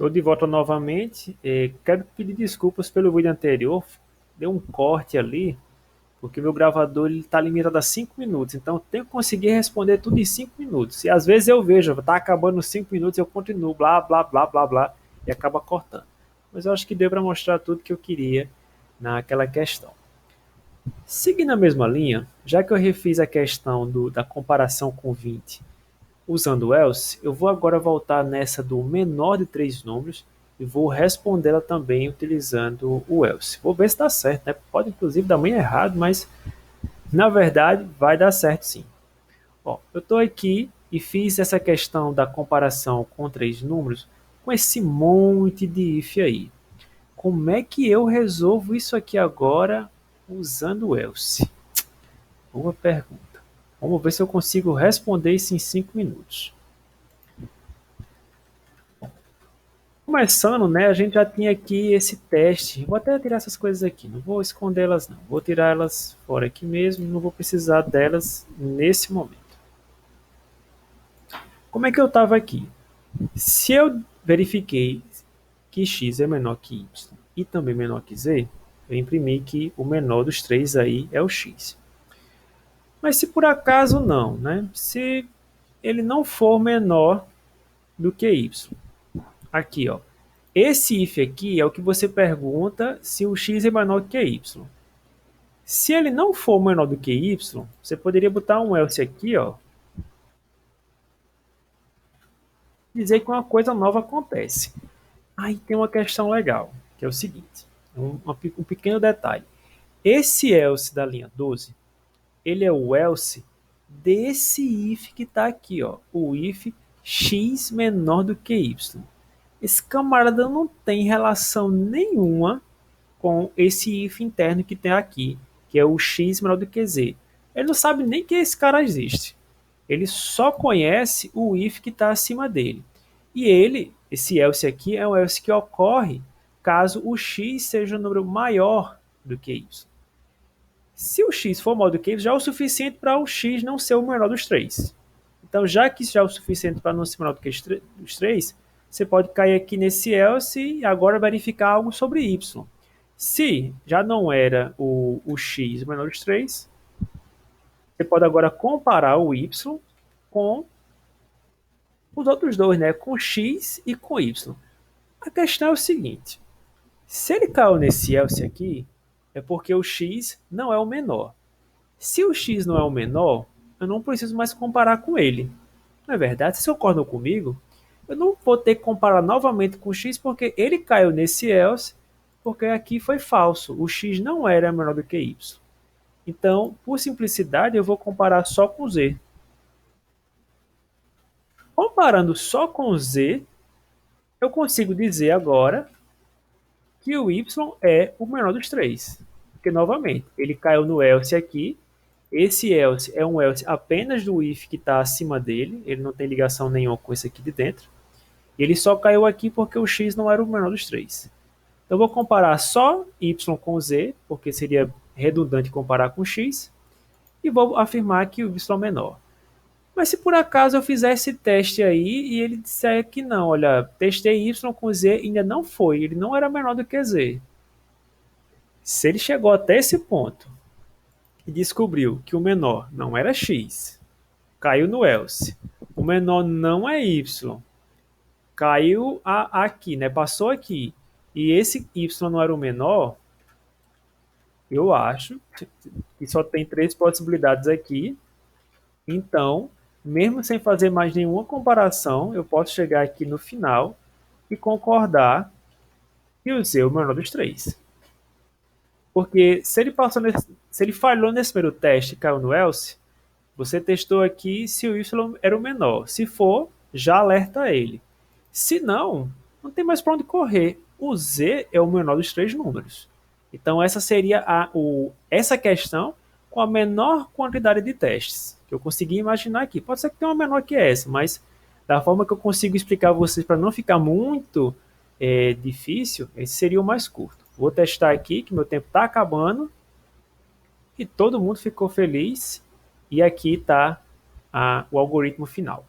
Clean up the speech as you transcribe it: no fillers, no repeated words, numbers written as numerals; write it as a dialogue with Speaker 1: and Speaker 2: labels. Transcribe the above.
Speaker 1: Estou de volta novamente. Quero pedir desculpas pelo vídeo anterior. Deu um corte ali, porque meu gravador está limitado a 5 minutos. Então eu tenho que conseguir responder tudo em 5 minutos. E às vezes eu vejo, está acabando os 5 minutos, eu continuo, blá, blá, blá, blá, blá, e acaba cortando. Mas eu acho que deu para mostrar tudo que eu queria naquela questão. Seguindo a mesma linha, já que eu refiz a questão da comparação com 20 usando o else, eu vou agora voltar nessa do menor de três números e vou respondê-la também utilizando o else. Vou ver se dá certo, né? Pode inclusive dar meio errado, mas na verdade vai dar certo sim. Ó, eu estou aqui e fiz essa questão da comparação com três números com esse monte de if aí. Como é que eu resolvo isso aqui agora usando o else? Boa pergunta. Vamos ver se eu consigo responder isso em 5 minutos. Começando, né, a gente já tinha aqui esse teste. Vou até tirar essas coisas aqui, não vou escondê-las não. Vou tirar elas fora aqui mesmo, não vou precisar delas nesse momento. Como é que eu estava aqui? Se eu verifiquei que x é menor que y e também menor que z, eu imprimi que o menor dos três aí é o x. Mas se por acaso não, né? Se ele não for menor do que y, aqui, ó. Esse if aqui é o que você pergunta se o x é menor do que y. Se ele não for menor do que y, você poderia botar um else aqui, ó, dizer que uma coisa nova acontece. Aí tem uma questão legal, que é o seguinte, um pequeno detalhe. Esse else da linha 12, ele é o else desse if que está aqui, ó, o if x menor do que y. Esse camarada não tem relação nenhuma com esse if interno que tem aqui, que é o x menor do que z. Ele não sabe nem que esse cara existe. Ele só conhece o if que está acima dele. E ele, esse else aqui, é um else que ocorre caso o x seja um número maior do que y. Se o x for maior do que y, já é o suficiente para o x não ser o menor dos três. Então, já que isso já é o suficiente para não ser menor do que os três, você pode cair aqui nesse else e agora verificar algo sobre y. Se já não era o x menor dos três, você pode agora comparar o y com os outros dois, né? Com x e com y. A questão é o seguinte: se ele caiu nesse else aqui, é porque o x não é o menor. Se o x não é o menor, eu não preciso mais comparar com ele. Não é verdade? Vocês concordam comigo? Eu não vou ter que comparar novamente com o x porque ele caiu nesse else, porque aqui foi falso. O x não era menor do que y. Então, por simplicidade, eu vou comparar só com z. Comparando só com z, eu consigo dizer agora que o y é o menor dos três. Porque, novamente, ele caiu no else aqui. Esse else é um else apenas do if que está acima dele. Ele não tem ligação nenhuma com esse aqui de dentro. Ele só caiu aqui porque o x não era o menor dos três. Então, eu vou comparar só y com z, porque seria redundante comparar com x. E vou afirmar que o y é menor. Mas se por acaso eu fizer esse teste aí e ele disser que não, olha, testei y com z e ainda não foi, ele não era menor do que z. Se ele chegou até esse ponto e descobriu que o menor não era x, caiu no else, o menor não é y, caiu aqui, né? Passou aqui, e esse y não era o menor, eu acho que só tem três possibilidades aqui. Então, mesmo sem fazer mais nenhuma comparação, eu posso chegar aqui no final e concordar que o Z é o menor dos três. Porque se ele falhou nesse primeiro teste e caiu no else, você testou aqui se o Y era o menor. Se for, já alerta ele. Se não, não tem mais para onde correr. O Z é o menor dos três números. Então essa seria essa questão com a menor quantidade de testes que eu consegui imaginar aqui. Pode ser que tenha uma menor que essa, mas da forma que eu consigo explicar a vocês para não ficar muito difícil, esse seria o mais curto. Vou testar aqui que meu tempo está acabando e todo mundo ficou feliz. E aqui está o algoritmo final.